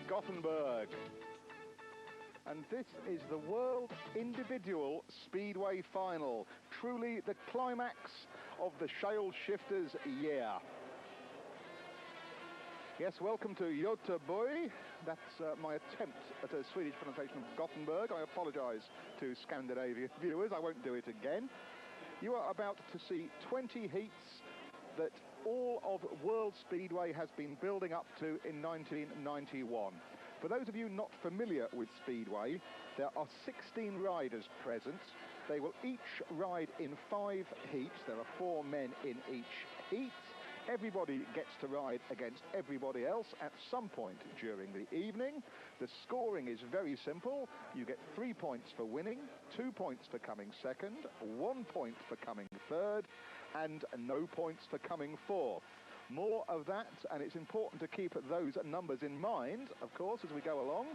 Gothenburg. And this is the World Individual Speedway Final, truly the climax of the shale shifters' year. Yes, welcome to Göteborg. That's my attempt at a Swedish pronunciation of Gothenburg. I apologise to Scandinavian viewers, I won't do it again. You are about to see 20 heats that all of World Speedway has been building up to in 1991. For those of you not familiar with Speedway, there are 16 riders present. They will each ride in 5 heats. There are 4 men in each heat. Everybody gets to ride against everybody else at some point during the evening. The scoring is very simple. You get 3 points for winning, 2 points for coming second, 1 point for coming third, and no points for coming fourth. More of that, and it's important to keep those numbers in mind, of course, as we go along.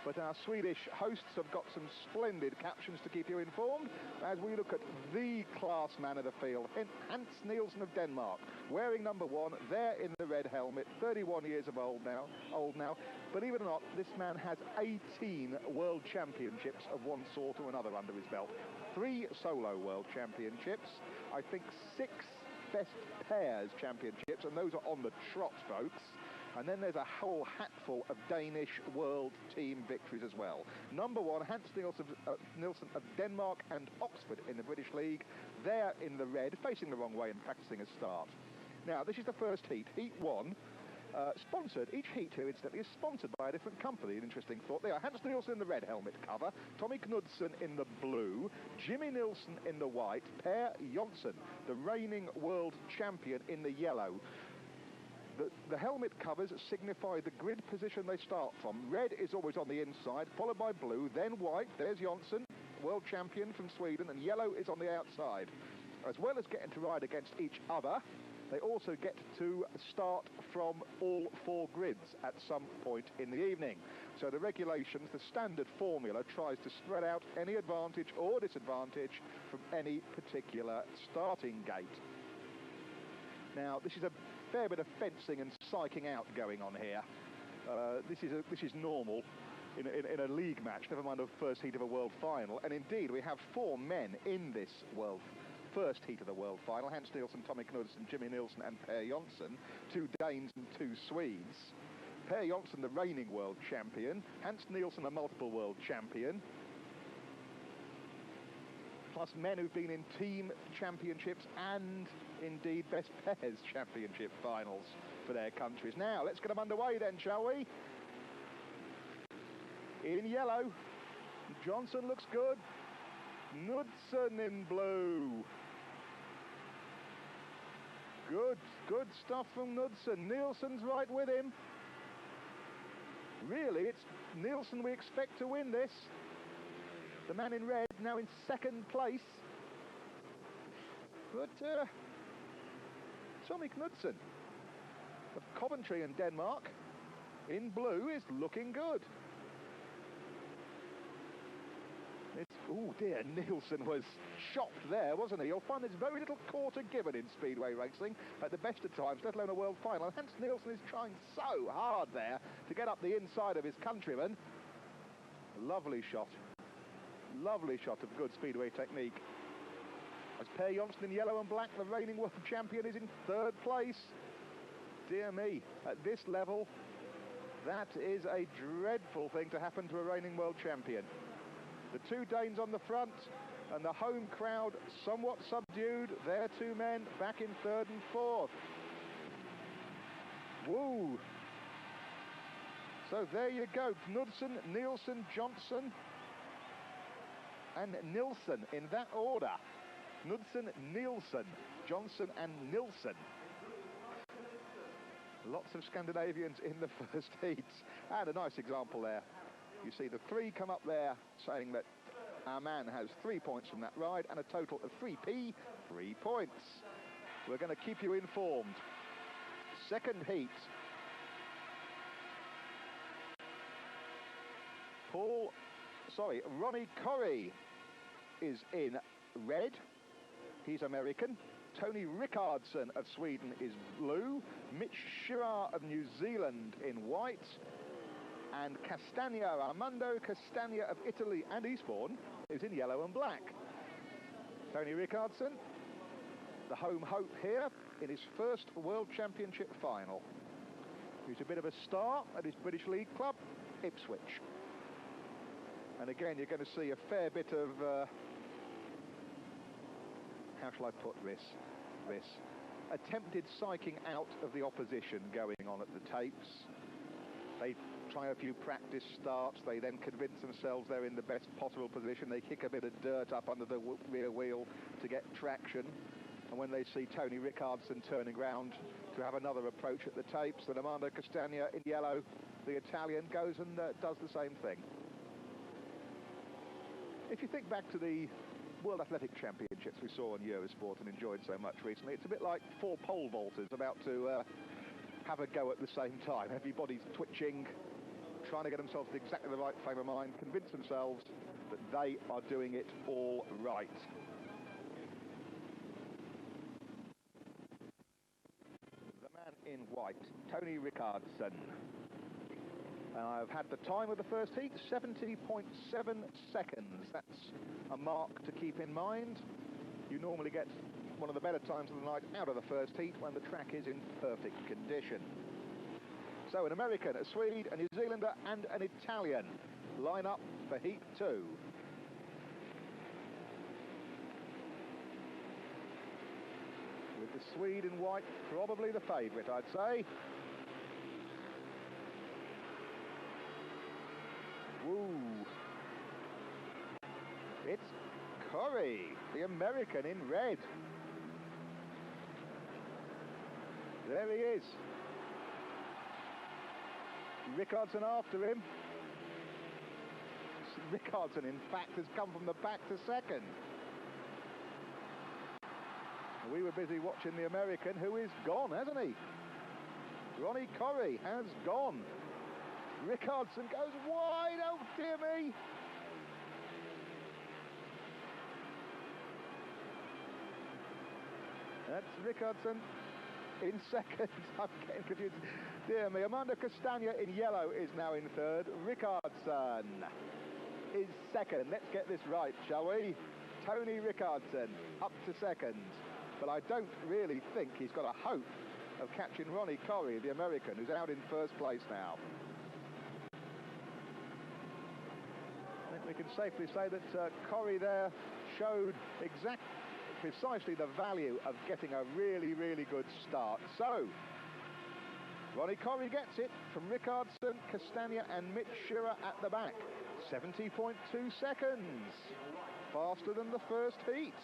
But our Swedish hosts have got some splendid captions to keep you informed as we look at the class man of the field, Hans Nielsen of Denmark, wearing number 1, there in the red helmet, 31 years of old now. Believe it or not, this man has 18 world championships of one sort or another under his belt. 3 solo world championships, I think 6 best pairs championships, and those are on the trot, folks. And then there's a whole hatful of Danish world team victories as well. Number 1, Hans Nielsen of Denmark and Oxford in the British League. There in the red, facing the wrong way and practicing a start. Now, this is the first heat, Heat 1. Sponsored, each heat here incidentally is sponsored by a different company. An interesting thought. They are Hans Nielsen in the red helmet cover, Tommy Knudsen in the blue, Jimmy Nilsson in the white, Per Jonsson, the reigning world champion, in the yellow. The helmet covers signify the grid position they start from. Red is always on the inside, followed by blue, then white. There's Jonsson, world champion from Sweden, and yellow is on the outside. As well as getting to ride against each other, they also get to start from all 4 grids at some point in the evening. So the regulations, the standard formula, tries to spread out any advantage or disadvantage from any particular starting gate. Now, this is a fair bit of fencing and psyching out going on here. This is normal in a league match, never mind the first heat of a world final. And indeed, we have 4 men in this first heat of the world final. Hans Nielsen, Tommy Knudsen, Jimmy Nilsson and Per Jonsson, 2 Danes and 2 Swedes. Per Jonsson, the reigning world champion. Hans Nielsen, a multiple world champion. Plus men who've been in team championships and indeed best pairs championship finals for their countries. Now, let's get them underway then, shall we? In yellow, Jonsson looks good. Knudsen in blue. Good stuff from Knudsen. Nielsen's right with him. Really, it's Nielsen we expect to win this. The man in red now in second place. But Tommy Knudsen of Coventry in Denmark in blue is looking good. Oh dear, Nielsen was shocked there, wasn't he? You'll find there's very little quarter given in speedway racing at the best of times, let alone a world final. Hans Nielsen is trying so hard there to get up the inside of his countryman. Lovely shot of good speedway technique. As Per Jonsson in yellow and black, the reigning world champion, is in third place. Dear me, at this level, that is a dreadful thing to happen to a reigning world champion. The 2 Danes on the front, and the home crowd somewhat subdued. Their 2 men back in third and fourth. Woo! So there you go, Knudsen, Nielsen, Jonsson and Nilsson in that order. Knudsen, Nielsen, Jonsson and Nilsson. Lots of Scandinavians in the first heats. And a nice example there. You see the 3 come up there saying that our man has 3 points from that ride and a total of 3p, 3 points. We're going to keep you informed. Second heat. Ronnie Corrie is in red. He's American. Tony Rickardsson of Sweden is blue. Mitch Shirar of New Zealand in white. And Castagna, Armando Castagna of Italy and Eastbourne, is in yellow and black. Tony Rickardsson, the home hope here in his first World Championship final. He's a bit of a star at his British League club, Ipswich. And again, you're going to see a fair bit of, how shall I put this? Attempted psyching out of the opposition going on at the tapes. They try a few practice starts, they then convince themselves they're in the best possible position, they kick a bit of dirt up under the rear wheel to get traction, and when they see Tony Rickardsson turning round to have another approach at the tapes, then Armando Castagna in yellow, the Italian, goes and does the same thing. If you think back to the World Athletic Championships we saw on Eurosport and enjoyed so much recently, it's a bit like four pole vaulters about to have a go at the same time. Everybody's twitching, trying to get themselves to exactly the right frame of mind, convince themselves that they are doing it all right. The man in white, Tony Rickardsson. And I've had the time of the first heat, 70.7 seconds. That's a mark to keep in mind. You normally get one of the better times of the night out of the first heat when the track is in perfect condition. So an American, a Swede, a New Zealander and an Italian line up for heat 2. With the Swede in white probably the favourite, I'd say. Woo! It's Curry, the American in red. There he is. Rickardsson after him. Rickardsson, in fact, has come from the back to second. We were busy watching the American, who is gone, hasn't he? Ronnie Curry has gone. Rickardsson goes wide, oh dear me! That's Rickardsson in second. I'm getting confused. Dear me, Armando Castagna in yellow is now in third. Rickardsson is second. Let's get this right, shall we? Tony Rickardsson up to second. But I don't really think he's got a hope of catching Ronnie Curry, the American, who's out in first place now. I think we can safely say that Curry there showed precisely the value of getting a really, really good start. So, Ronnie Curry gets it from Rickardsson, Castagna and Mitch Shearer at the back. 70.2 seconds. Faster than the first heat.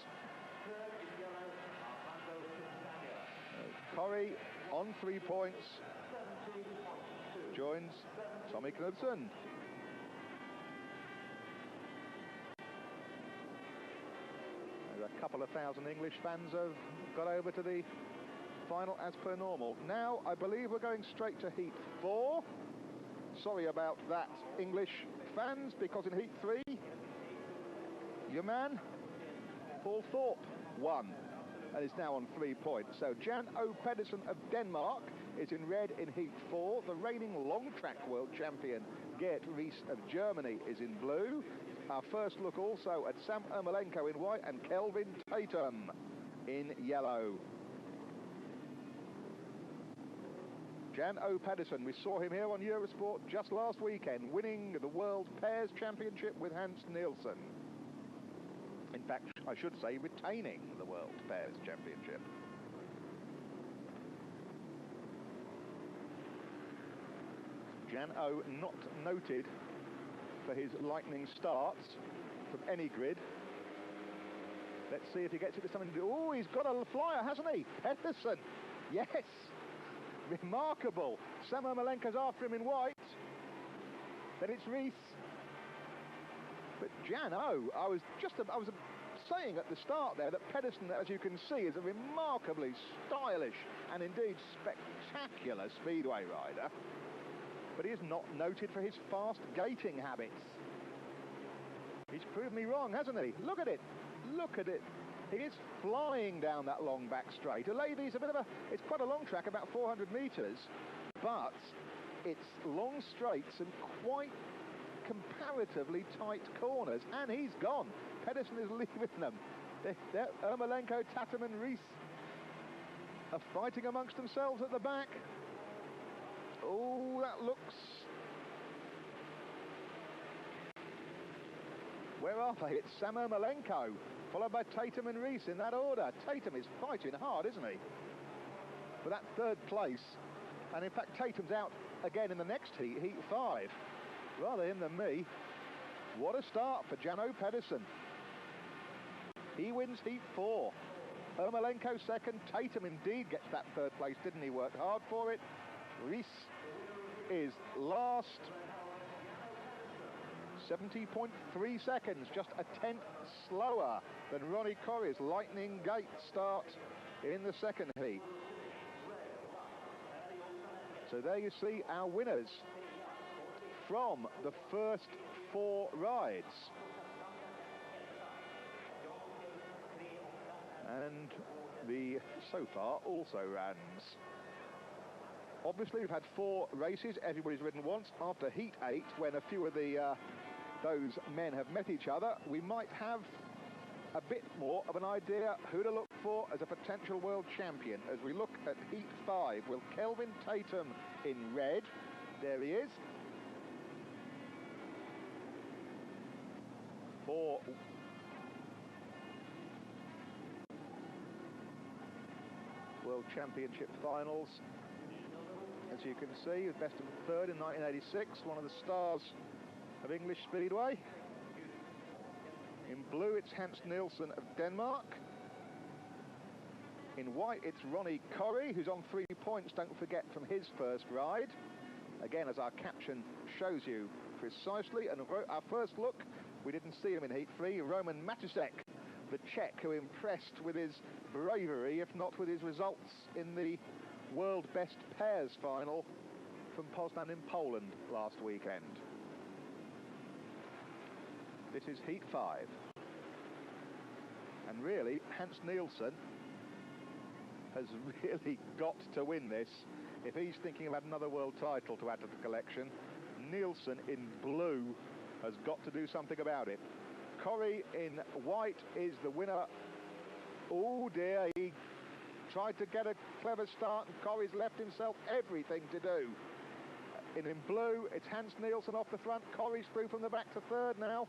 Curry on 3 points. Joins Tommy Knudsen. A couple of thousand English fans have got over to the final as per normal. Now, I believe we're going straight to heat 4. Sorry about that, English fans, because in heat 3, your man, Paul Thorpe, won and is now on 3 points. So Jan O. Pedersen of Denmark is in red in heat 4. The reigning long track world champion, Gert Ries of Germany, is in blue. Our first look also at Sam Ermolenko in white and Kelvin Tatum in yellow. Jan O. Pedersen, we saw him here on Eurosport just last weekend, winning the World Pairs Championship with Hans Nielsen. In fact, I should say retaining the World Pairs Championship. Jan O. not noted for his lightning starts from any grid. Let's see if he gets it to something to do. Oh, he's got a flyer, hasn't he? Pedersen. Yes. Remarkable. Sam Ermolenko's after him in white. Then it's Ries. But Jan O, I was saying at the start there that Pedersen, as you can see, is a remarkably stylish and indeed spectacular speedway rider. But he is not noted for his fast gating habits. He's proved me wrong, hasn't he? Look at it. Look at it. He is flying down that long back straight. A Levy's it's quite a long track, about 400 metres, but it's long straights and quite comparatively tight corners, and he's gone. Pedersen is leaving them. Ermolenko, Tatum and Rees are fighting amongst themselves at the back. Oh, that looks... Where are they? It's Sam Ermolenko, followed by Tatum and Rees in that order. Tatum is fighting hard, isn't he, for that third place. And in fact, Tatum's out again in the next heat, heat 5. Rather him than me. What a start for Jano Pedersen. He wins heat 4. Ermolenko second. Tatum indeed gets that third place, didn't he? Worked hard for it. Rees is last. 70.3 seconds, just a tenth slower than Ronnie Corrie's lightning gate start in the second heat. So there you see our winners from the first 4 rides. And the so far also runs. Obviously we've had 4 races, everybody's ridden once. After heat 8, when a few of those men have met each other, we might have a bit more of an idea who to look for as a potential world champion. As we look at heat 5, will Kelvin Tatum in red, there he is, for World Championship finals. As you can see, best of third in 1986, one of the stars of English Speedway. In blue, it's Hans Nielsen of Denmark. In white, it's Ronnie Corrie, who's on 3 points, don't forget, from his first ride. Again, as our caption shows you precisely. And our first look, we didn't see him in heat 3, Roman Matusek, the Czech, who impressed with his bravery, if not with his results in the World Best Pairs final from Poznan in Poland last weekend. This is heat 5. And really, Hans Nielsen has really got to win this if he's thinking about another world title to add to the collection. Nielsen in blue has got to do something about it. Corrie in white is the winner. Oh dear, he tried to get a clever start and Corrie's left himself everything to do. In blue, it's Hans Nielsen off the front. Corrie's through from the back to third now.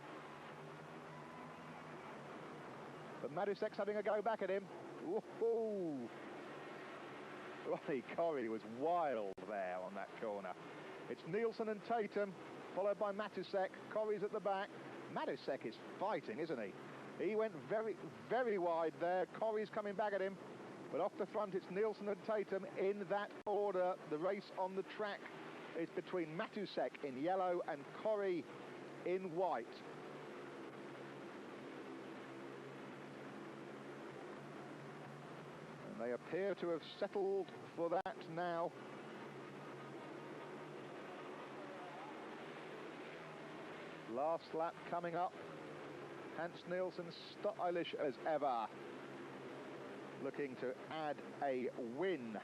But Matusek's having a go back at him. Whoa! Ronnie Corrie was wild there on that corner. It's Nielsen and Tatum, followed by Matusek. Corrie's at the back. Matusek is fighting, isn't he? He went very, very wide there. Corrie's coming back at him. But off the front, it's Nielsen and Tatum in that order. The race on the track is between Matusek in yellow and Corrie in white. And they appear to have settled for that now. Last lap coming up. Hans Nielsen stylish as ever, looking to add a win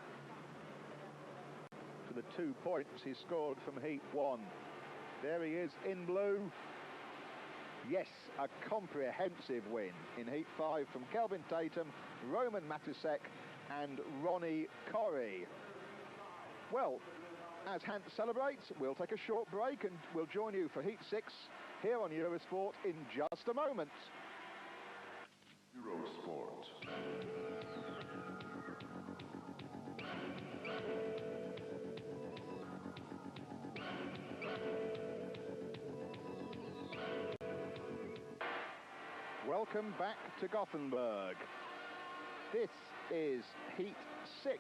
to the 2 points he scored from heat 1. There he is in blue. Yes, a comprehensive win in heat 5 from Kelvin Tatum, Roman Matusek and Ronnie Corrie. Well, as Hans celebrates, we'll take a short break and we'll join you for heat 6 here on Eurosport in just a moment. Eurosport. Welcome back to Gothenburg. This is heat 6,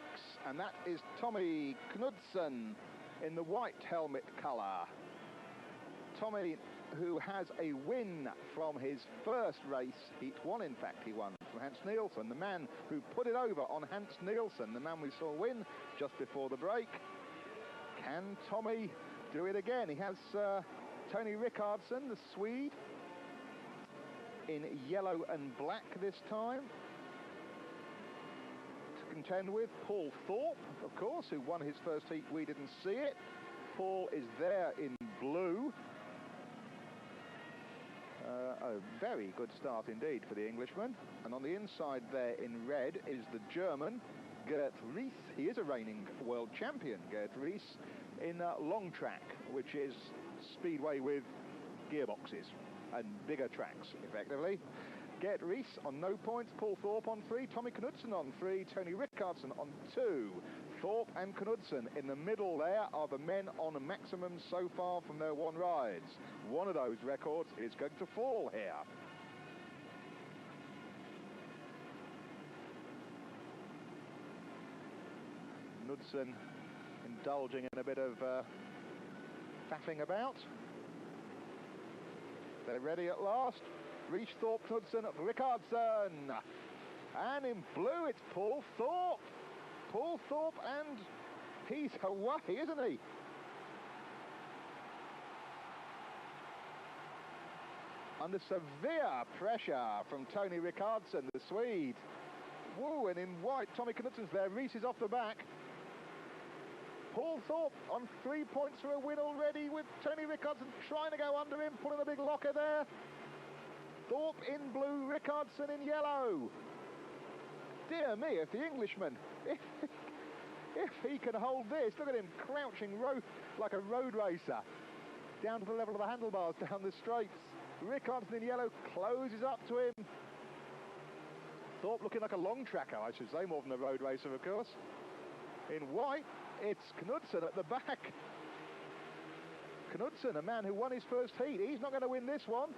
and that is Tommy Knudsen in the white helmet colour. Tommy, who has a win from his first race, heat 1 in fact he won, from Hans Nielsen, the man who put it over on Hans Nielsen, the man we saw win just before the break. Can Tommy do it again? He has Tony Rickardsson, the Swede, in yellow and black this time to contend with. Paul Thorpe, of course, who won his first heat. We didn't see it. Paul is there in blue. A very good start indeed for the Englishman. And on the inside there in red is the German, Gert Ries. He is a reigning world champion, Gert Ries, in long track, which is speedway with gearboxes and bigger tracks, effectively. Gert Ries on no points, Paul Thorpe on 3, Tommy Knudsen on 3, Tony Rickardsson on 2. Thorpe and Knudsen in the middle there are the men on maximum so far from their one rides. One of those records is going to fall here. Knudsen indulging in a bit of faffing about. They're ready at last. Ries, Thorpe, Knudsen, Rickardsson. And in blue it's Paul Thorpe. Paul Thorpe, and he's away, isn't he? Under severe pressure from Tony Rickardsson, the Swede. Woo, and in white, Tommy Knudsen's there. Ries is off the back. Paul Thorpe on 3 points for a win already, with Tony Rickardsson trying to go under him, pulling a big locker there. Thorpe in blue, Rickardsson in yellow. Dear me, if the Englishman, if he can hold this, look at him crouching like a road racer, down to the level of the handlebars down the straights. Rickardsson in yellow closes up to him. Thorpe looking like a long tracker, I should say, more than a road racer, of course. In white, it's Knudsen at the back. Knudsen, a man who won his first heat, he's not going to win this one.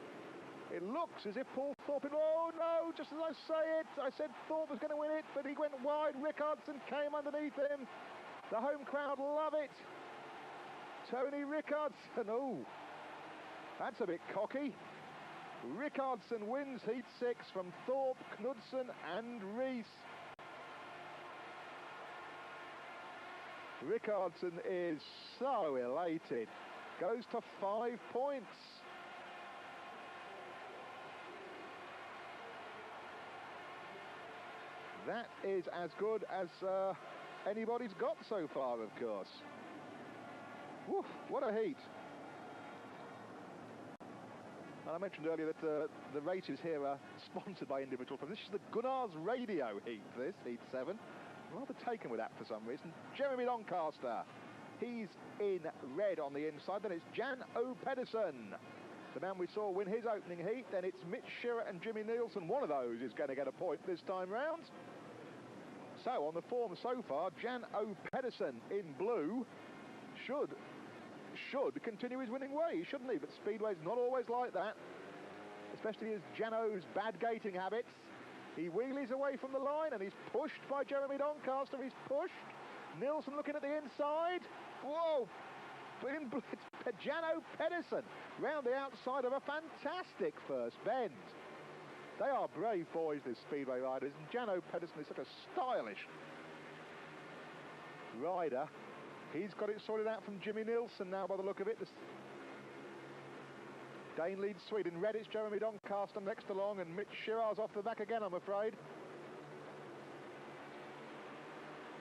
It looks as if Paul Thorpe, oh no, just as I say it, I said Thorpe was going to win it, but he went wide. Rickardsson came underneath him. The home crowd love it. Tony Rickardsson, oh, that's a bit cocky. Rickardsson wins heat 6 from Thorpe, Knudsen and Ries. Rickardsson is so elated. Goes to 5 points. That is as good as anybody's got so far, of course. Woof, what a heat. And I mentioned earlier that the races here are sponsored by Individual. This is the Gunnar's Radio heat, this, heat 7. Rather taken with that for some reason. Jeremy Doncaster. He's in red on the inside. Then it's Jan O. Pedersen, the man we saw win his opening heat. Then it's Mitch Shearer and Jimmy Nielsen. One of those is going to get a point this time round. So on the form so far, Jan O. Pedersen in blue should continue his winning way, shouldn't he? But Speedway's not always like that, especially his Jano's bad gating habits. He wheelies away from the line and he's pushed by Jeremy Doncaster. He's pushed. Nielsen looking at the inside. Whoa! It's Jano Pedersen round the outside of a fantastic first bend. They are brave boys, these Speedway riders, and Jano Pedersen is such a stylish rider. He's got it sorted out from Jimmy Nielsen now by the look of it. Dane leads Swede. In red, it's Jeremy Doncaster next along, and Mitch Shearer's off the back again, I'm afraid.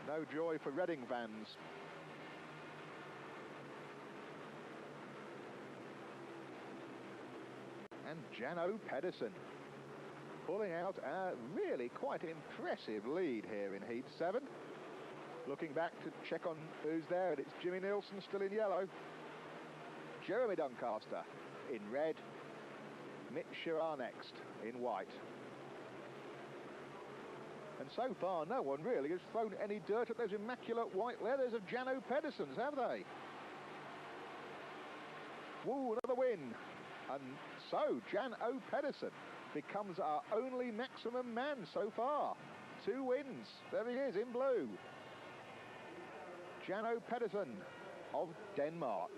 No joy for Reading fans. And Jano Pedersen pulling out a really quite impressive lead here in Heat 7. Looking back to check on who's there, and it's Jimmy Nielsen still in yellow. Jeremy Doncaster in red. Mitch Shearer next in white. And so far, no one really has thrown any dirt at those immaculate white leathers of Jano Pedersen's, have they? Woo, another win. And so, Jan O. Pedersen becomes our only maximum man so far. 2 wins. There he is in blue. Jan O. Pedersen of Denmark.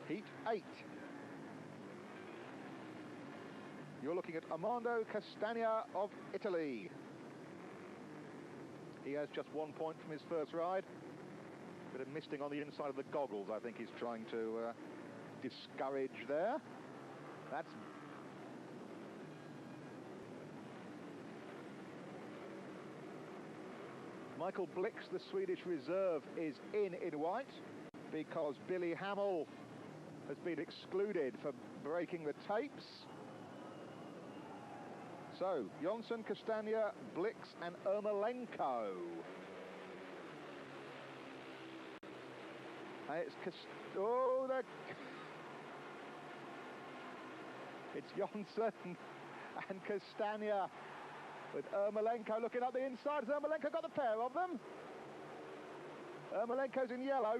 Heat 8. You're looking at Armando Castagna of Italy. He has just 1 point from his first ride. Bit of misting on the inside of the goggles, I think he's trying to discourage there. That's Michael Blix, the Swedish reserve, is in white because Billy Hamill has been excluded for breaking the tapes. So, Jonsson, Castagna, Blix and Ermolenko. And it's Jonsson and Castagna with Ermolenko looking up the inside. Has Ermolenko got the pair of them? Ermolenko's in yellow.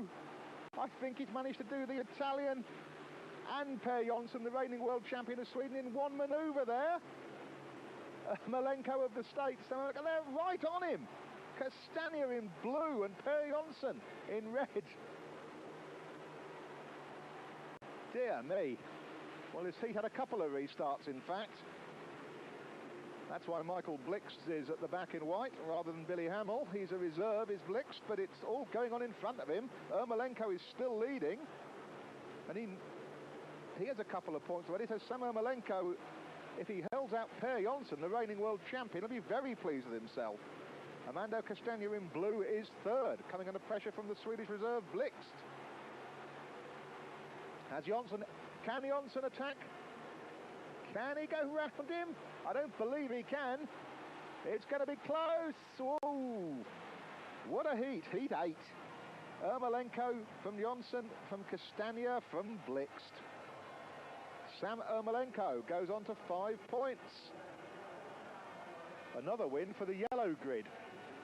I think he's managed to do the Italian and Per Jonsson, the reigning world champion of Sweden, in one manoeuvre there. Ermolenko of the States, they're right on him. Castagna in blue and Per Jonsson in red. Dear me. Well, his heat had a couple of restarts, in fact. That's why Michael Blix is at the back in white rather than Billy Hamill. He's a reserve, is Blix, but it's all going on in front of him. Ermolenko is still leading, and he has a couple of points already. So Sam Ermolenko, if he holds out Per Jonsson, the reigning world champion, will be very pleased with himself. Armando Castagna in blue is third, coming under pressure from the Swedish reserve, Blix. Has Jonsson, can Jonsson attack? Can he go round him? I don't believe he can. It's going to be close. Whoa. What a heat. Heat 8. Ermolenko from Jonsson, from Castagna, from Blix. Sam Ermolenko goes on to 5 points. Another win for the yellow grid.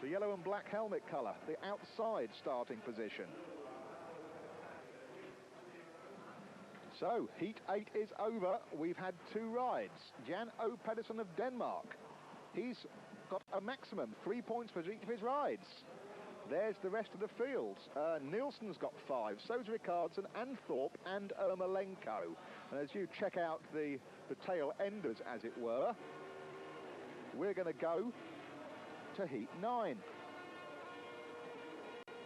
The yellow and black helmet colour. The outside starting position. So, Heat 8 is over. We've had 2 rides. Jan O. Pedersen of Denmark. He's got a maximum 3 points for each of his rides. There's the rest of the fields. Nielsen's got 5. So's Rickardsson, Thorpe and Ermolenko. And as you check out the tail enders, as it were, we're going to go to Heat 9.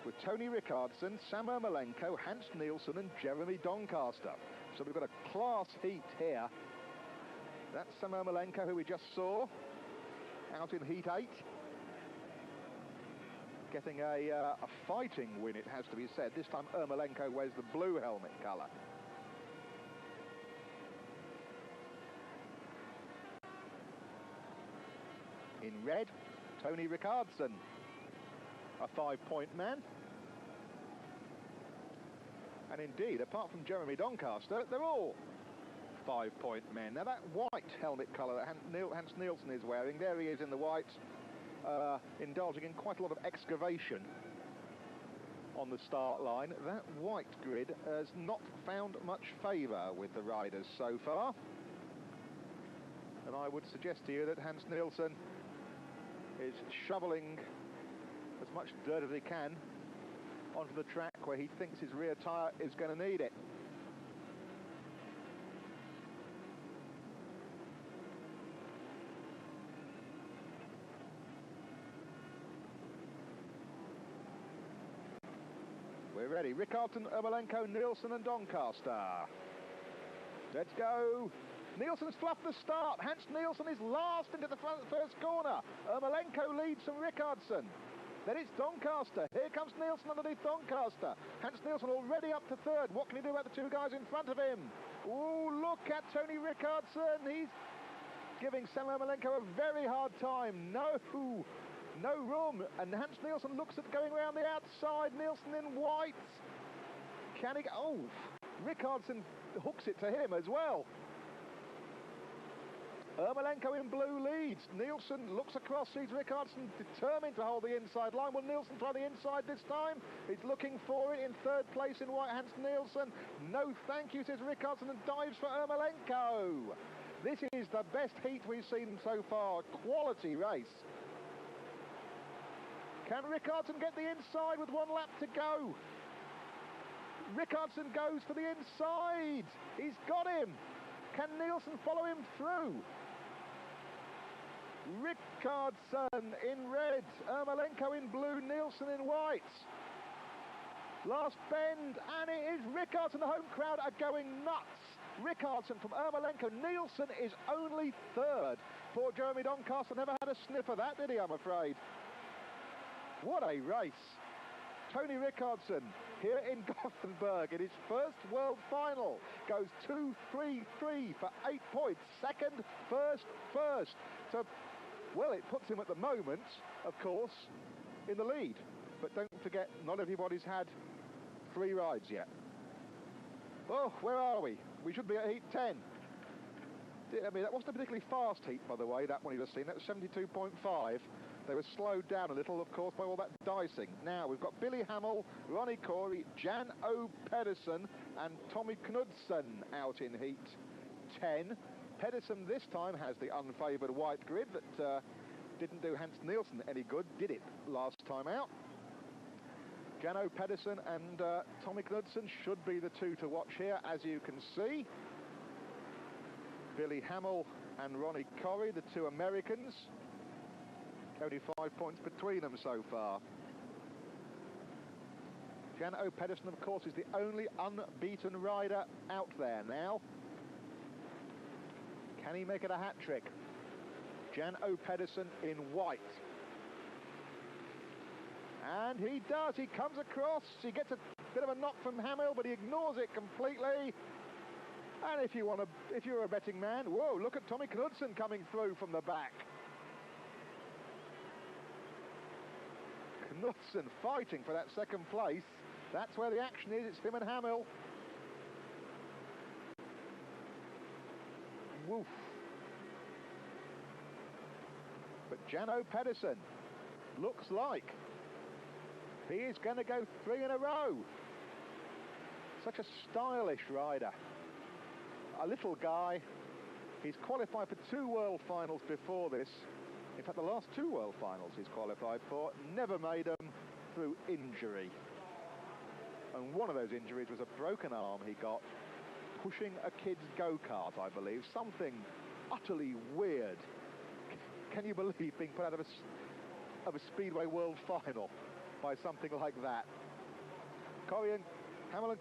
With Tony Rickardsson, Sam Ermolenko, Hans Nielsen and Jeremy Doncaster. So we've got a class heat here. That's Sam Ermolenko, who we just saw out in Heat 8. Getting a fighting win, it has to be said. This time Ermolenko wears the blue helmet colour. In red, Tony Rickardsson, a 5-point man. And indeed, apart from Jeremy Doncaster, they're all 5-point men. Now that white helmet colour that Hans Nielsen is wearing, there he is in the white, indulging in quite a lot of excavation on the start line. That white grid has not found much favour with the riders so far. And I would suggest to you that Hans Nielsen is shoveling as much dirt as he can onto the track where he thinks his rear tyre is going to need it. We're ready. Rickardsson, Ermolenko, Nielsen and Doncaster. Let's go. Nielsen's fluffed the start. Hans Nielsen is last into the first corner. Ermolenko leads from Rickardsson. Then it's Doncaster. Here comes Nielsen underneath Doncaster. Hans Nielsen already up to third. What can he do about the 2 guys in front of him? Oh, look at Tony Rickardsson. He's giving Sam Ermolenko a very hard time. No room. And Hans Nielsen looks at going around the outside. Nielsen in white. Can he go? Oh, Rickardsson hooks it to him as well. Ermolenko in blue leads. Nielsen looks across, sees Rickardsson determined to hold the inside line. Will Nielsen try the inside this time? He's looking for it in third place in white. Hans Nielsen. No thank you, says Rickardsson, and dives for Ermolenko. This is the best heat we've seen so far. Quality race. Can Rickardsson get the inside with 1 lap to go? Rickardsson goes for the inside. He's got him. Can Nielsen follow him through? Rickardsson in red, Ermolenko in blue, Nielsen in white. Last bend, and it is Rickardsson. The home crowd are going nuts. Rickardsson from Ermolenko. Nielsen is only third. Poor Jeremy Doncaster never had a sniff of that, did he, I'm afraid? What a race. Tony Rickardson, here in Gothenburg, in his first World Final, goes 2-3-3 for 8 points. Second, first. So, well, it puts him at the moment, of course, in the lead. But don't forget, not everybody's had 3 rides yet. Oh, where are we? We should be at heat 10. I mean, that wasn't a particularly fast heat, by the way, that one you just seen. That was 72.5. They were slowed down a little, of course, by all that dicing. Now, we've got Billy Hamill, Ronnie Corey, Jan O. Pedersen and Tommy Knudsen out in heat 10. Pedersen this time has the unfavoured white grid that didn't do Hans Nielsen any good, did it, last time out. Jan O. Pedersen and Tommy Knudsen should be the 2 to watch here, as you can see. Billy Hamill and Ronnie Corey, the 2 Americans. Only 5 points between them so far. Jan O. Pedersen, of course, is the only unbeaten rider out there now. Can he make it a hat-trick? Jan O. Pedersen in white. And he does. He comes across. He gets a bit of a knock from Hamill, but he ignores it completely. And if you're a betting man, whoa, look at Tommy Knudsen coming through from the back. Knudsen fighting for that second place. That's where the action is. It's him and Hamill. Woof. But Jan O. Pedersen looks like he is going to go 3 in a row. Such a stylish rider. A little guy. He's qualified for 2 World Finals before this. In fact, the last 2 World Finals he's qualified for, never made them through injury. And one of those injuries was a broken arm he got pushing a kid's go-kart, I believe. Something utterly weird. Can you believe being put out of a Speedway World Final by something like that? Corey and Hamill and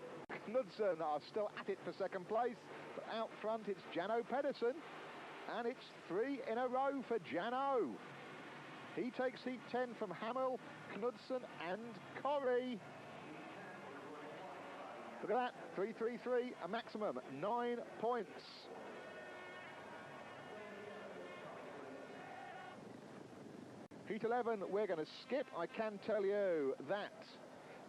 Knudsen are still at it for second place, but out front it's Jan O. Pedersen, and it's 3 in a row for Jan O. He takes heat 10 from Hamill, Knudsen and Corey. Look at that, 3-3-3, a maximum 9 points. Heat 11, we're going to skip. I can tell you that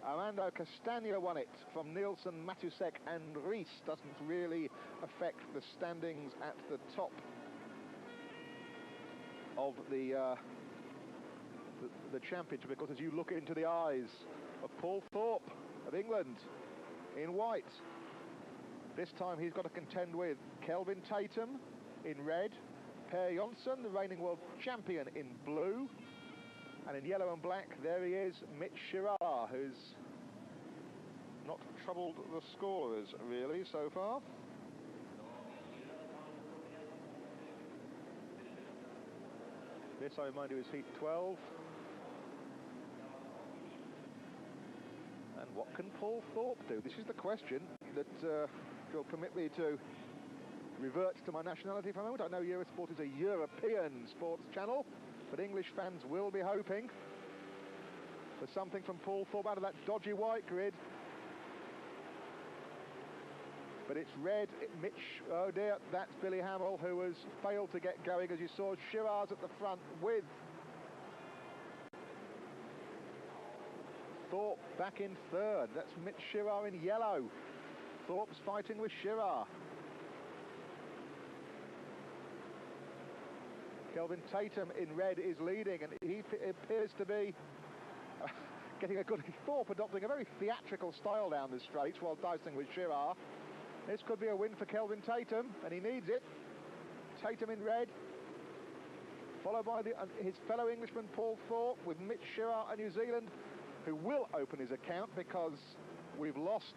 Armando Castagna won it from Nielsen, Matusek and Rees. Doesn't really affect the standings at the top of the championship, because as you look into the eyes of Paul Thorpe of England in white, this time he's got to contend with Kelvin Tatum in red, Per Jonsson, the reigning world champion, in blue, and in yellow and black there he is, Mitch Girard, who's not troubled the scorers really so far. This, I remind you, is heat 12. And what can Paul Thorpe do? This is the question that will permit me to revert to my nationality for a moment. I know Eurosport is a European sports channel, but English fans will be hoping for something from Paul Thorpe out of that dodgy white grid. But it's red, Mitch, oh dear, that's Billy Hamill, who has failed to get going, as you saw. Girard's at the front with Thorpe back in third. That's Mitch Girard in yellow. Thorpe's fighting with Girard. Kelvin Tatum in red is leading, and he appears to be getting a good... Thorpe adopting a very theatrical style down the straights while dicing with Girard. This could be a win for Kelvin Tatum, and he needs it. Tatum in red, followed by his fellow Englishman Paul Thorpe, with Mitch Girard of New Zealand, who will open his account because we've lost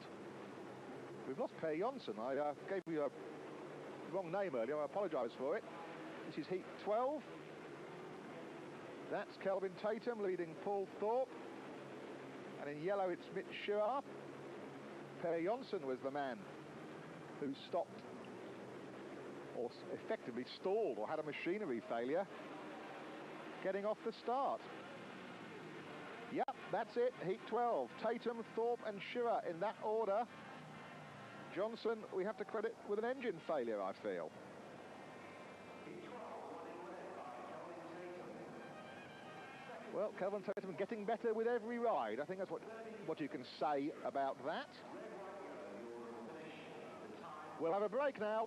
Per Jonsson. I gave you a wrong name earlier, I apologise for it. This is heat 12. That's Kelvin Tatum leading Paul Thorpe, and in yellow it's Mitch Girard. Per Jonsson was the man who stopped, or effectively stalled, or had a machinery failure getting off the start. that's it, Heat 12. Tatum, Thorpe and Shearer in that order. Johnson, we have to credit with an engine failure, I feel. Well, Kelvin Tatum getting better with every ride. I think that's what you can say about that. We'll have a break now.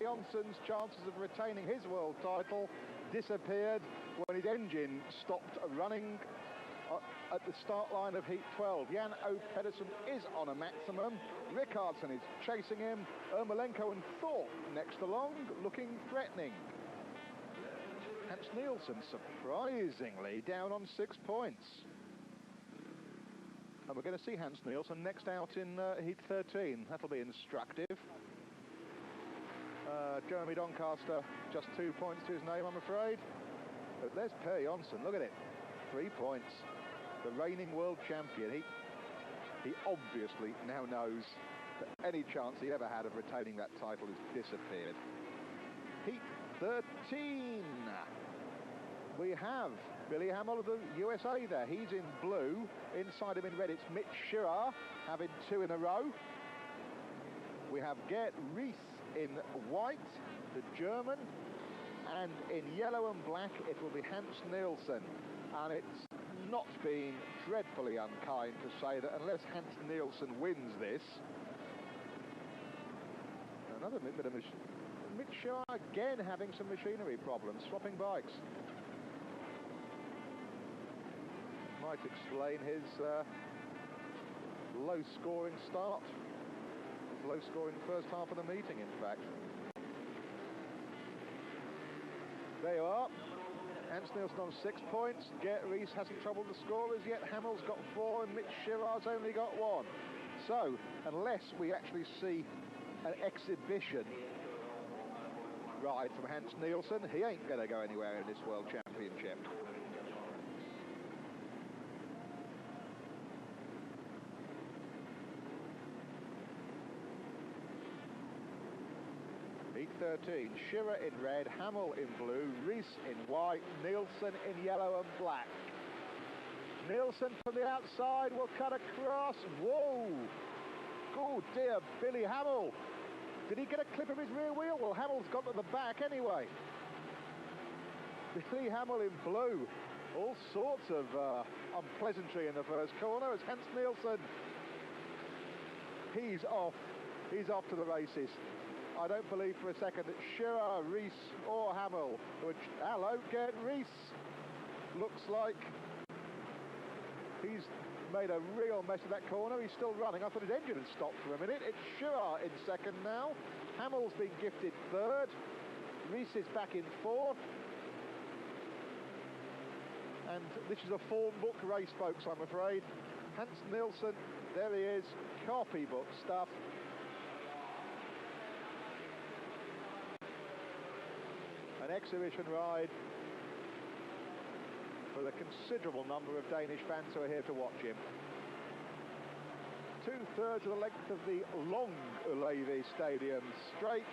Johnson's chances of retaining his world title disappeared when his engine stopped running at the start line of Heat 12. Jan O. Pedersen is on a maximum. Rickardsson is chasing him. Ermolenko and Thorpe next along, looking threatening. Hans Nielsen surprisingly down on 6 points. And we're going to see Hans Nielsen next out in Heat 13. That'll be instructive. Jeremy Doncaster, just 2 points to his name, I'm afraid. But there's Per Jonsson, look at it. 3 points. The reigning world champion. He obviously now knows that any chance he ever had of retaining that title has disappeared. Heat 13. We have Billy Hamill of the USA there. He's in blue. Inside him in red, it's Mitch Shearer, having 2 in a row. We have Gert Rees in white, the German, and in yellow and black it will be Hans Nielsen. And it's not being dreadfully unkind to say that unless Hans Nielsen wins this, another bit of Mitch Shearer again having some machinery problems, swapping bikes. Might explain his low-scoring start. Low-scoring first half of the meeting, in fact. There you are. Hans Nielsen on 6 points. Gert Rees hasn't troubled the scorers yet. Hamill's got 4 and Mitch Shearer's only got 1. So, unless we actually see an exhibition ride from Hans Nielsen, he ain't going to go anywhere in this World Championship. Heat 13, Shearer in red, Hamill in blue, Rees in white, Nielsen in yellow and black. Nielsen from the outside will cut across. Whoa! Oh dear, Billy Hamill. Did he get a clip of his rear wheel? Well, Hamill's gone to the back anyway. Billy Hamill in blue. All sorts of unpleasantry in the first corner as Hans Nielsen. He's off. He's off to the races. I don't believe for a second that Shearer, Rees or Hamill would... Hello, Gert Rees. Looks like he's made a real mess of that corner. He's still running. I thought his engine had stopped for a minute. It's Shearer in second now. Hamill's been gifted third. Rees is back in fourth. And this is a form book race, folks, I'm afraid. Hans Nielsen, there he is. Copybook stuff. An exhibition ride for the considerable number of Danish fans who are here to watch him. 2/3 of the length of the long Ullevi Stadium straights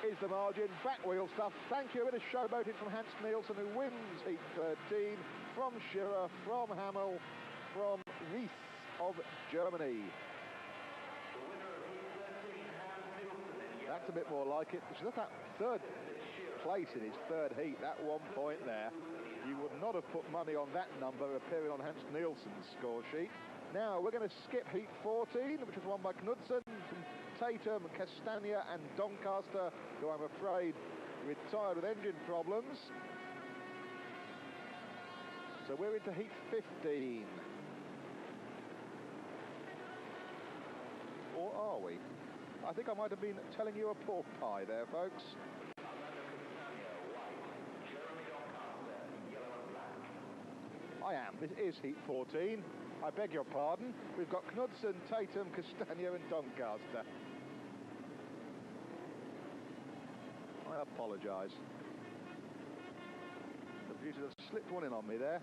is the margin. Back wheel stuff. Thank you. A bit of showboating from Hans Nielsen, who wins Heat 13, from Shearer, from Hamill, from Rees of Germany. That's a bit more like it. Look at that third place in his third heat, that 1 point there. You would not have put money on that number appearing on Hans Nielsen's score sheet. Now we're going to skip Heat 14, which was won by Knudsen, from Tatum, Castagna and Doncaster, who I'm afraid retired with engine problems. So we're into Heat 15. Or are we? I think I might have been telling you a pork pie there, folks. I am. This is Heat 14. I beg your pardon. We've got Knudsen, Tatum, Castagna and Doncaster. I apologise. The producers have slipped one in on me there.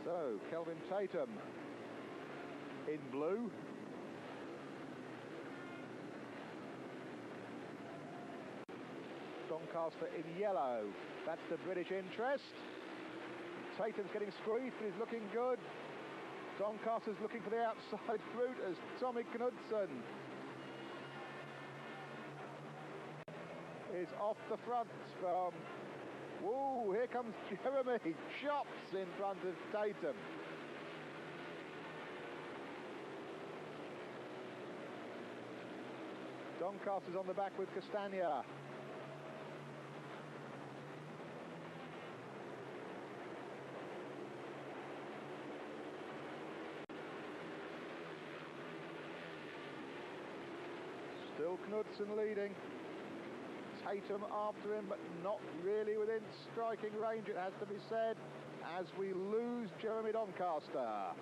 So So, Kelvin Tatum in blue. Doncaster in yellow. That's the British interest. Tatum's getting squeezed, but he's looking good. Doncaster's looking for the outside route as Tommy Knudsen is off the front from... Whoa, here comes Jeremy. Chops in front of Tatum. Doncaster's on the back with Castagna. Still Knudsen leading. Tatum after him, but not really within striking range, it has to be said, as we lose Jeremy Doncaster.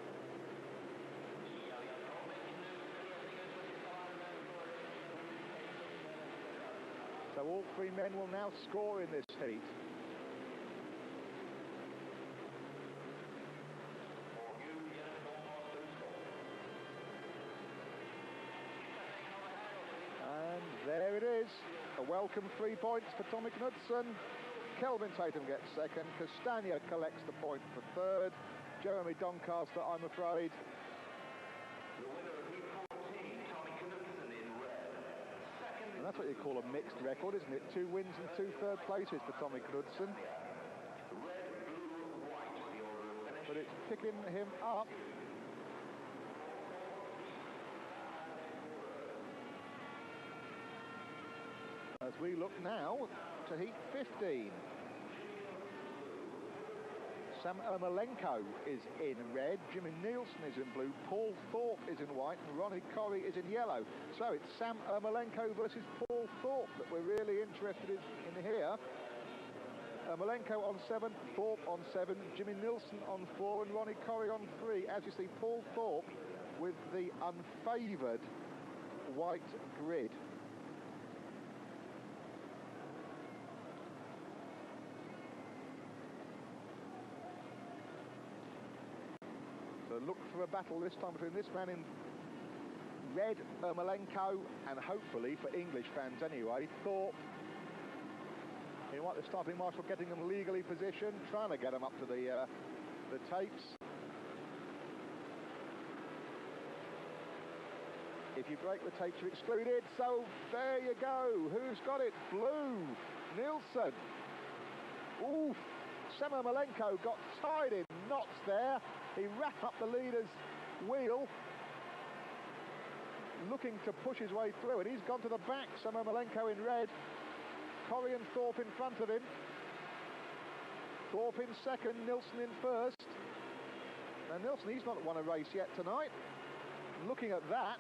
So all three men will now score in this heat. And there it is. A welcome 3 points for Tommy Knudsen. Kelvin Tatum gets second. Castagna collects the point for third. Jeremy Doncaster, I'm afraid. And that's what you call a mixed record, isn't it? 2 wins and 2 third places for Tommy Knudsen. But it's picking him up. As we look now to heat 15. Sam Ermolenko is in red, Jimmy Nielsen is in blue, Paul Thorpe is in white, and Ronnie Corrie is in yellow. So it's Sam Ermolenko versus Paul Thorpe that we're really interested in here. Ermolenko on 7, Thorpe on 7, Jimmy Nielsen on 4, and Ronnie Corrie on 3. As you see, Paul Thorpe with the unfavoured white grid. Look for a battle this time between this man in red, Ermolenko, and hopefully, for English fans anyway, Thorpe. In white, the starting marshal getting them legally positioned, trying to get them up to the tapes. If you break the tapes, you're excluded. So there you go. Who's got it? Blue. Nielsen. Ooh. Sam Ermolenko got tied in knots there. He ran up the leader's wheel, looking to push his way through, and he's gone to the back. Sam Ermolenko in red. Corrie and Thorpe in front of him. Thorpe in second, Nielsen in first. Now Nielsen, he's not won a race yet tonight. Looking at that,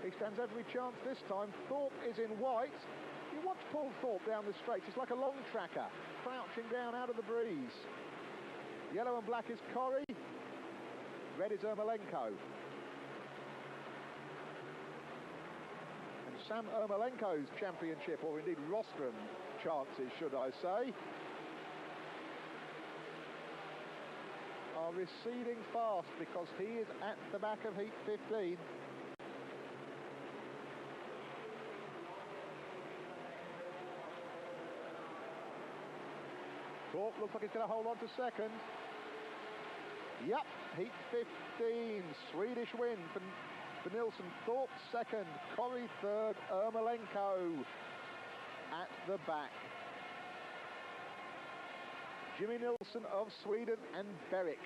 he stands every chance this time. Thorpe is in white. You watch Paul Thorpe down the straights, it's like a long tracker, crouching down out of the breeze. Yellow and black is Corrie, red is Ermolenko. And Sam Ermolenko's championship, or indeed rostrum chances, should I say, are receding fast because he is at the back of heat 15. Thorpe looks like he's going to hold on to second. Yep, heat 15, Swedish win for Nielsen. Thorpe second, Corrie third, Ermolenko at the back. Jimmy Nielsen of Sweden and Berwick.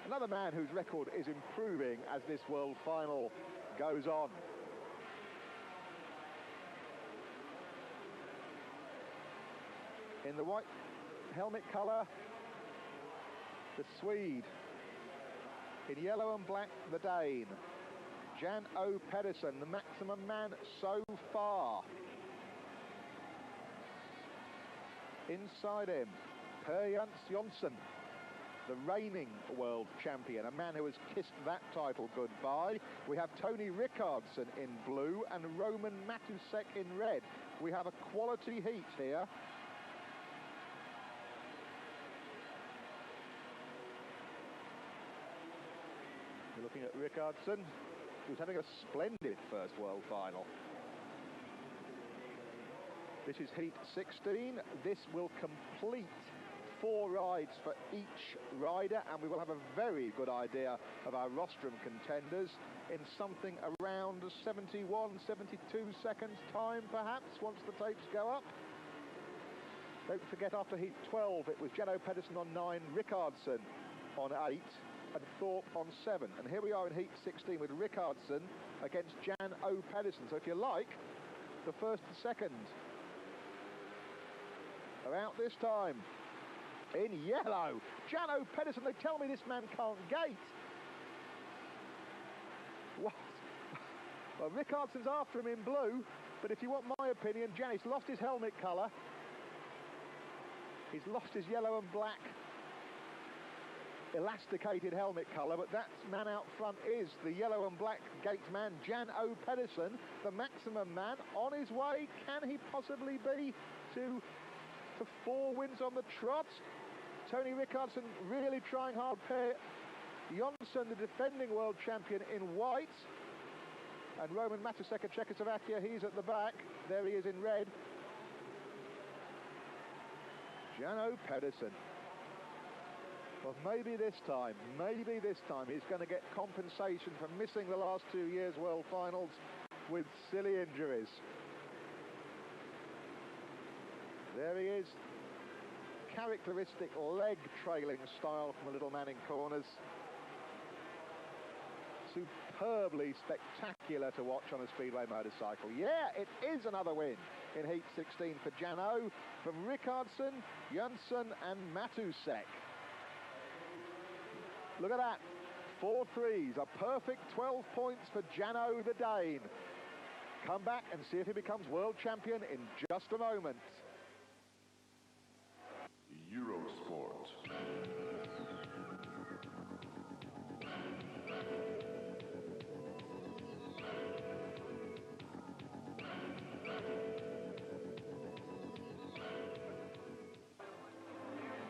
Another man whose record is improving as this world final goes on. In the white helmet colour, the Swede. In yellow and black, the Dane. Jan O. Pedersen, the maximum man so far. Inside him, Per Jonsson, the reigning world champion, a man who has kissed that title goodbye. We have Tony Rickardson in blue and Roman Matusek in red. We have a quality heat here. looking at Rickardsson, who's having a splendid first World Final. This is heat 16. This will complete 4 rides for each rider, and we will have a very good idea of our rostrum contenders in something around 71, 72 seconds time, perhaps, once the tapes go up. Don't forget, after heat 12, it was Jano Pedersen on 9, Rickardsson on 8, and Thorpe on 7. And here we are in heat 16 with Rickardsson against Jan O. Pedersen. So if you like, the first and second about this time. In yellow, Jan O. Pedersen. They tell me this man can't gate. What? Well, Rickardsson's after him in blue, but if you want my opinion, Jan, he's lost his helmet colour. He's lost his yellow and black elasticated helmet colour, but that man out front is the yellow and black gate man, Jan O. Pedersen, the maximum man, on his way. Can he possibly be to 4 wins on the trot? Tony Rickardsson really trying hard. Per Jonsson, the defending world champion, in white, and Roman Matusek of Czechoslovakia, he's at the back. There he is in red. Jano Pedersen. Well, maybe this time he's going to get compensation for missing the last 2 years' World Finals with silly injuries. There he is. Characteristic leg trailing style from the little man in corners. Superbly spectacular to watch on a Speedway motorcycle. Yeah, it is another win in heat 16 for Jano, from Rickardsson, Jönsson and Matusek. Look at that. 4 threes, a perfect 12 points for Jano the Dane. Come back and see if he becomes world champion in just a moment. Eurosport.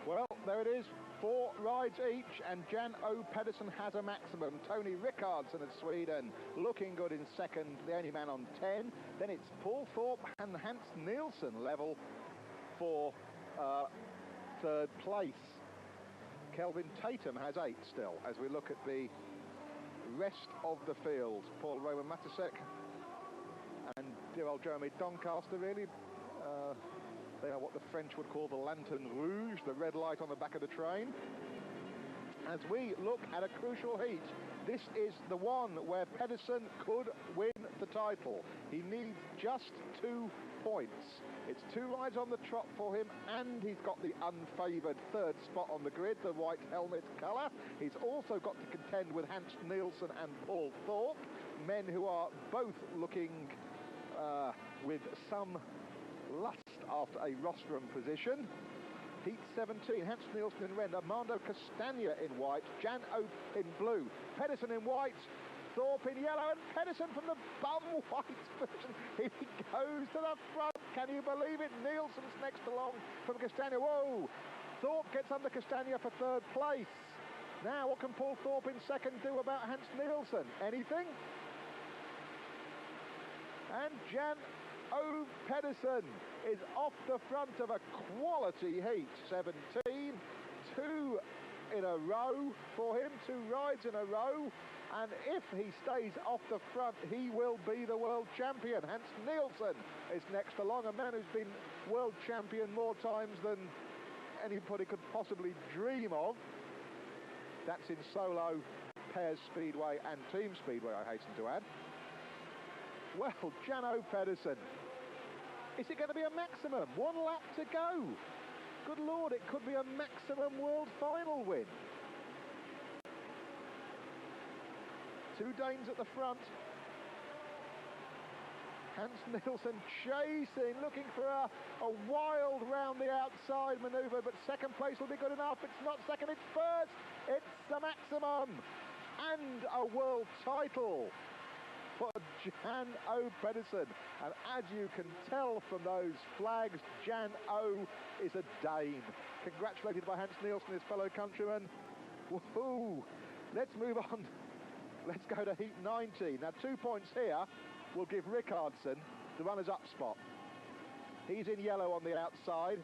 Well, there it is. 4 rides each, and Jan O. Pedersen has a maximum. Tony Rickardsson of Sweden looking good in second, the only man on 10. Then it's Paul Thorpe and Hans Nielsen level for third place. Kelvin Tatum has 8 still, as we look at the rest of the field. Paul Roman Matusek and dear old Jeremy Doncaster, really. They are what the French would call the lanterne rouge, the red light on the back of the train. As we look at a crucial heat, this is the one where Pedersen could win the title. He needs just 2 points. It's 2 rides on the trot for him, and he's got the unfavoured third spot on the grid, the white helmet colour. He's also got to contend with Hans Nielsen and Paul Thorpe, men who are both looking with some lust after a rostrum position. Heat 17, Hans Nielsen in red, Armando Castagna in white, Jan O in blue, Pedersen in white, Thorpe in yellow, and Pedersen from the bum white version. He goes to the front. Can you believe it? Nielsen's next along from Castagna. Whoa! Thorpe gets under Castagna for third place. Now, what can Paul Thorpe in second do about Hans Nielsen? Anything? And Jan O. Pedersen is off the front of a quality heat 17. 2 in a row for him, 2 rides in a row. And if he stays off the front, he will be the world champion. Hans Nielsen is next along, a man who's been world champion more times than anybody could possibly dream of. That's in solo, pairs speedway and team speedway, I hasten to add. Well, Jano Pedersen. Is it going to be a maximum? 1 lap to go. Good Lord, it could be a maximum world final win. 2 Danes at the front. Hans Nielsen chasing, looking for a wild round the outside manoeuvre, but second place will be good enough. It's not second, it's first. It's the maximum. And a world title for Jan O. Pedersen. And as you can tell from those flags, Jan O. is a Dane. Congratulated by Hans Nielsen, his fellow countryman. Woohoo! Let's move on let's go to heat 19. Now 2 points here will give Rickardsson the runners-up spot. He's in yellow on the outside.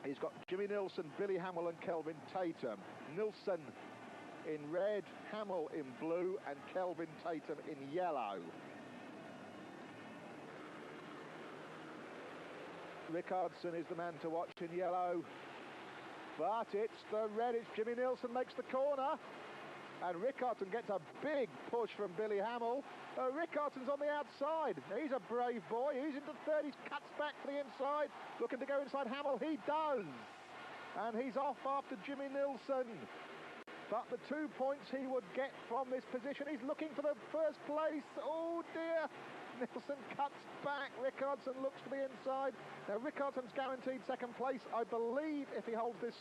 He's got Jimmy Nilsson, Billy Hamill and Kelvin Tatum. Nilsson in red, Hamill in blue and Kelvin Tatum in yellow. Rickardsson is the man to watch in yellow, but it's the red. It's Jimmy Nilsson makes the corner, and Rickardsson gets a big push from Billy Hamill. Rickardsson's on the outside. He's a brave boy. He's into third. He cuts back to the inside, looking to go inside Hamill. He does, and he's off after Jimmy Nilsson. But the 2 points he would get from this position, he's looking for the first place. Oh dear. Nilsson cuts back. Rickardsson looks to the inside. Now Rickardsson's guaranteed second place, I believe, if he holds this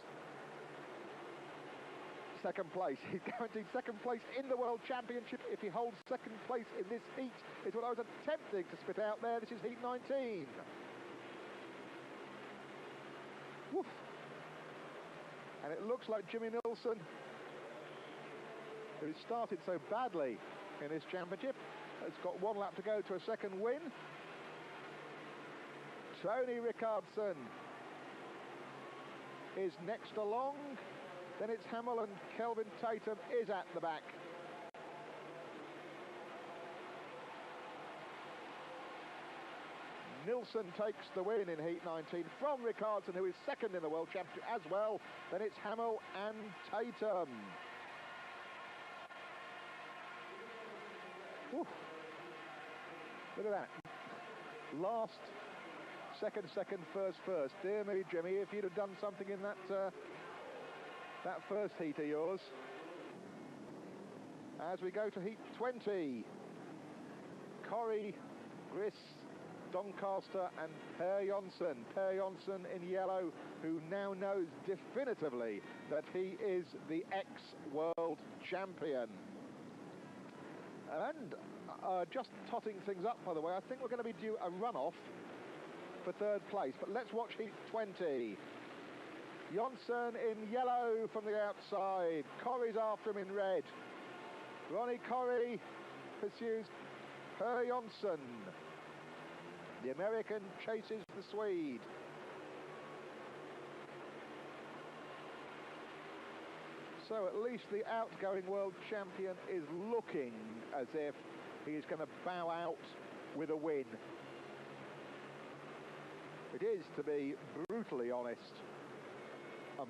second place. He's guaranteed second place in the World Championship if he holds second place in this heat, is what I was attempting to spit out there. This is heat 19. Woof. And it looks like Jimmy Nilsson, who started so badly in this championship, has got 1 lap to go to a second win. Tony Rickardsson is next along. Then it's Hamill and Kelvin Tatum is at the back. Nilsson takes the win in heat 19 from Rickardsson, who is second in the World Championship as well. Then it's Hamill and Tatum. Whew. Look at that. Last, second, first. Dear me, Jimmy, if you'd have done something in that that first heat of yours. As we go to heat 20, Corey, Gris, Doncaster and Per Jonsson. Per Jonsson in yellow, who now knows definitively that he is the ex-world champion. And just totting things up, by the way, I think we're going to be due a runoff for third place. But let's watch heat 20. Jonsson in yellow from the outside. Corey's after him in red. Ronnie Corey pursues Per Jonsson. The American chases the Swede. So at least the outgoing world champion is looking as if he is going to bow out with a win. It is, to be brutally honest, a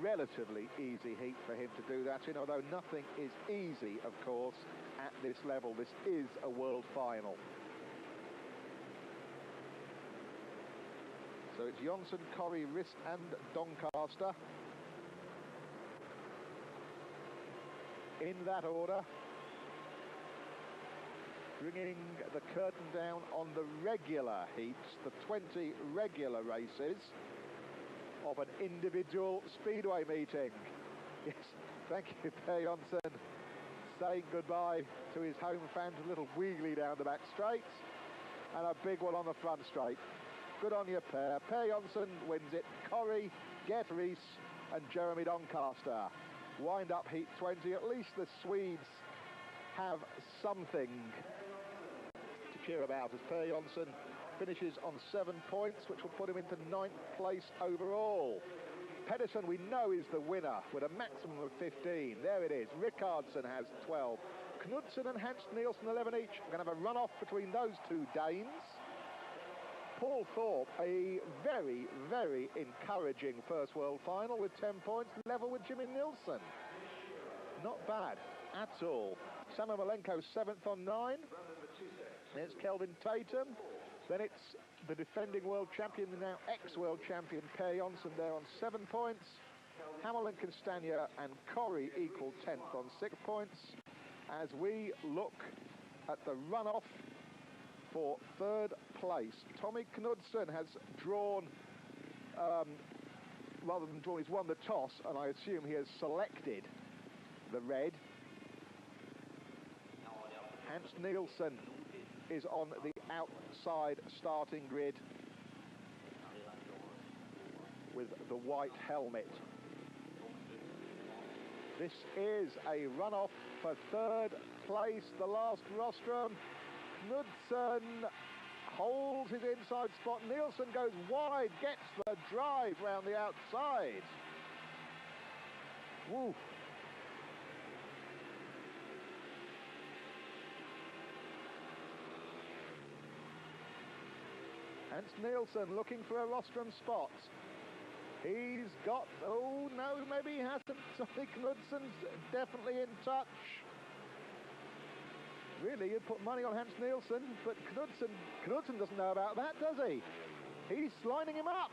relatively easy heat for him to do that in, although nothing is easy, of course, at this level. This is a world final. So it's Jonsson, Corey, Rist and Doncaster. In that order. Bringing the curtain down on the regular heats, the 20 regular races of an individual Speedway meeting. Yes, thank you, Per Jonsson, saying goodbye to his home fans. A little wheelie down the back straight and a big one on the front straight. Good on you, Per. Per Jonsson wins it. Corey, Gert Rees and Jeremy Doncaster wind up heat 20. At least the Swedes have something to cheer about as Per Jonsson finishes on 7 points, which will put him into 9th place overall. Pedersen, we know, is the winner with a maximum of 15. There it is. Rickardsson has 12. Knudsen and Hans Nielsen 11 each. We're going to have a run-off between those two Danes. Paul Thorpe, a very, very encouraging first world final with 10 points, level with Jimmy Nilsson. Not bad at all. Samuel Malenko 7th on 9. It's Kelvin Tatum. Then it's the defending world champion, the now ex-world champion, Per Jonsson there on 7 points. Hamill and Castagna and Corey equal 10th on 6 points. As we look at the run-off for third place, Tommy Knudsen has drawn, rather than drawn, he's won the toss, and I assume he has selected the red. Hans Nielsen is on the outside starting grid with the white helmet. This is a runoff for third place, the last rostrum. Knudsen holds his inside spot. Nielsen goes wide, gets the drive round the outside. Woo. Hans Nielsen looking for a rostrum spot. He's got, oh no, maybe he hasn't. Sorry, Knudsen's definitely in touch. Really, you'd put money on Hans Nielsen, but Knudsen doesn't know about that, does he? He's lining him up,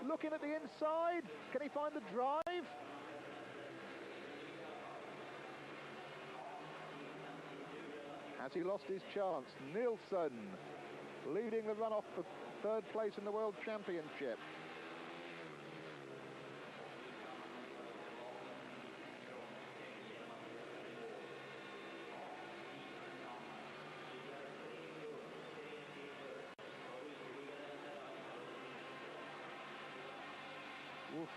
looking at the inside. Can he find the drive? Has he lost his chance? Nielsen leading the runoff for third place in the World Championship. Oof.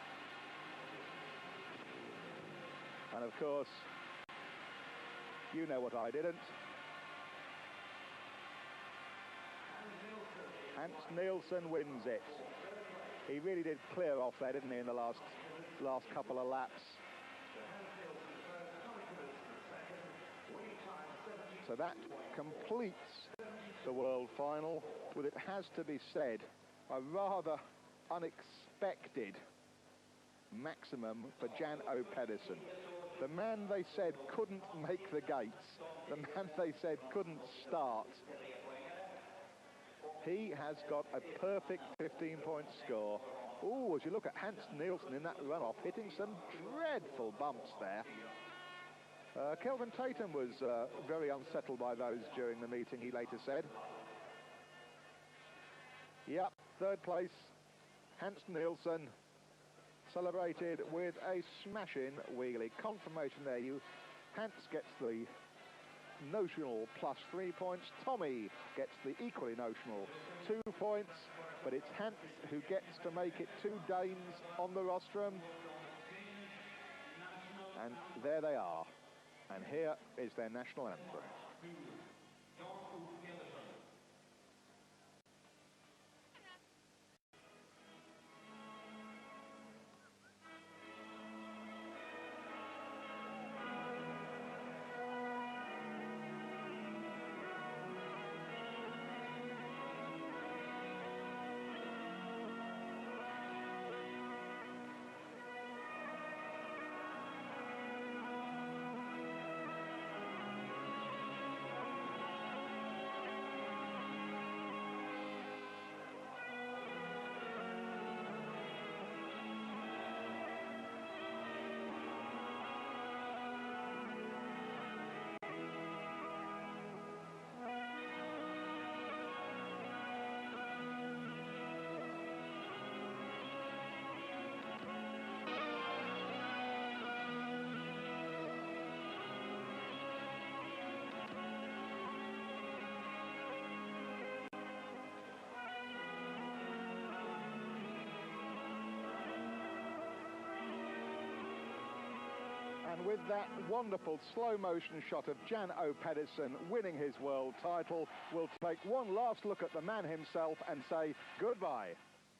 And of course, you know what I didn't. Hans Nielsen wins it. He really did clear off there, didn't he, in the last couple of laps. So that completes the world final with, it has to be said, a rather unexpected maximum for Jan O. Pedersen. The man they said couldn't make the gates, the man they said couldn't start, he has got a perfect 15-point score. Oh, as you look at Hans Nielsen in that runoff, hitting some dreadful bumps there. Kelvin Tatum was very unsettled by those during the meeting, he later said. Yep, third place, Hans Nielsen, celebrated with a smashing wheelie. Confirmation there, Hans gets the notional +3 points. Tommy gets the equally notional 2 points, but it's Hans who gets to make it 2 Danes on the rostrum. And there they are. And here is their national anthem. And with that wonderful slow motion shot of Jan O. Pedersen winning his world title, we'll take one last look at the man himself and say goodbye.